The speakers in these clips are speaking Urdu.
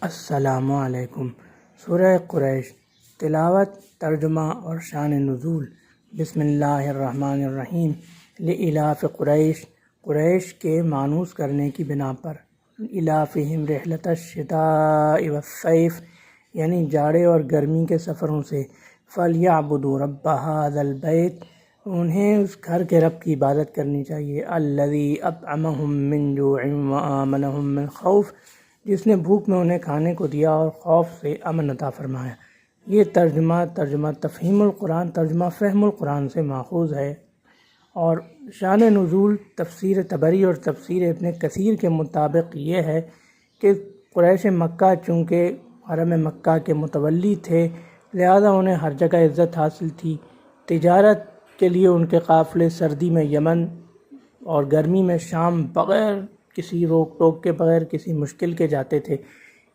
السلام علیکم۔ سورہ قریش، تلاوت، ترجمہ اور شان نزول۔ بسم اللہ الرحمن الرحیم۔ لإلاف قریش، قریش کے مانوس کرنے کی بنا پر۔ الافہم رحلۃ الشتاء والصیف، یعنی جاڑے اور گرمی کے سفروں سے۔ فلیعبدوا رب ھذا البیت، انہیں اس گھر کے رب کی عبادت کرنی چاہیے۔ الذی اطعمہم من جوع وآمنہم من خوف، جس نے بھوک میں انہیں کھانے کو دیا اور خوف سے امن عطا فرمایا۔ یہ ترجمہ تفہیم القرآن، ترجمہ فہم القرآن سے ماخوذ ہے، اور شان نزول تفسیر طبری اور تفسیر ابن کثیر کے مطابق یہ ہے کہ قریش مکہ چونکہ حرم مکہ کے متولی تھے، لہذا انہیں ہر جگہ عزت حاصل تھی۔ تجارت کے لیے ان کے قافلے سردی میں یمن اور گرمی میں شام بغیر کسی روک ٹوک کے، بغیر کسی مشکل کے جاتے تھے۔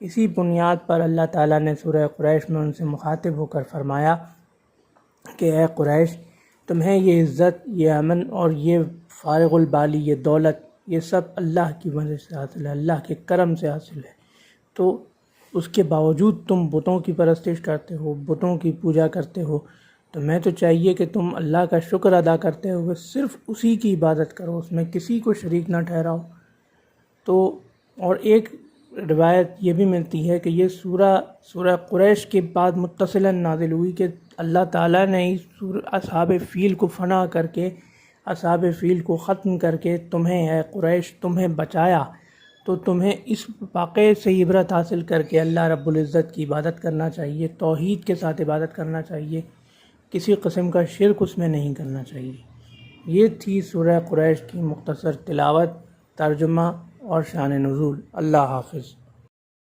اسی بنیاد پر اللہ تعالیٰ نے سورہ قریش میں ان سے مخاطب ہو کر فرمایا کہ اے قریش، تمہیں یہ عزت، یہ امن اور یہ فارغ البالی، یہ دولت، یہ سب اللہ کی وجہ سے حاصل ہے، اللہ کے کرم سے حاصل ہے۔ تو اس کے باوجود تم بتوں کی پرستش کرتے ہو، بتوں کی پوجا کرتے ہو، تو میں تو چاہیے کہ تم اللہ کا شکر ادا کرتے ہوئے صرف اسی کی عبادت کرو، اس میں کسی کو شریک نہ ٹھہراؤ۔ تو اور ایک روایت یہ بھی ملتی ہے کہ یہ سورہ قریش کے بعد متصلاً نازل ہوئی کہ اللہ تعالیٰ نے اصحاب فیل کو فنا کر کے، اصحاب فیل کو ختم کر کے تمہیں اے قریش تمہیں بچایا، تو تمہیں اس واقعے سے عبرت حاصل کر کے اللہ رب العزت کی عبادت کرنا چاہیے، توحید کے ساتھ عبادت کرنا چاہیے، کسی قسم کا شرک اس میں نہیں کرنا چاہیے۔ یہ تھی سورہ قریش کی مختصر تلاوت، ترجمہ اور شان نزول۔ اللہ حافظ۔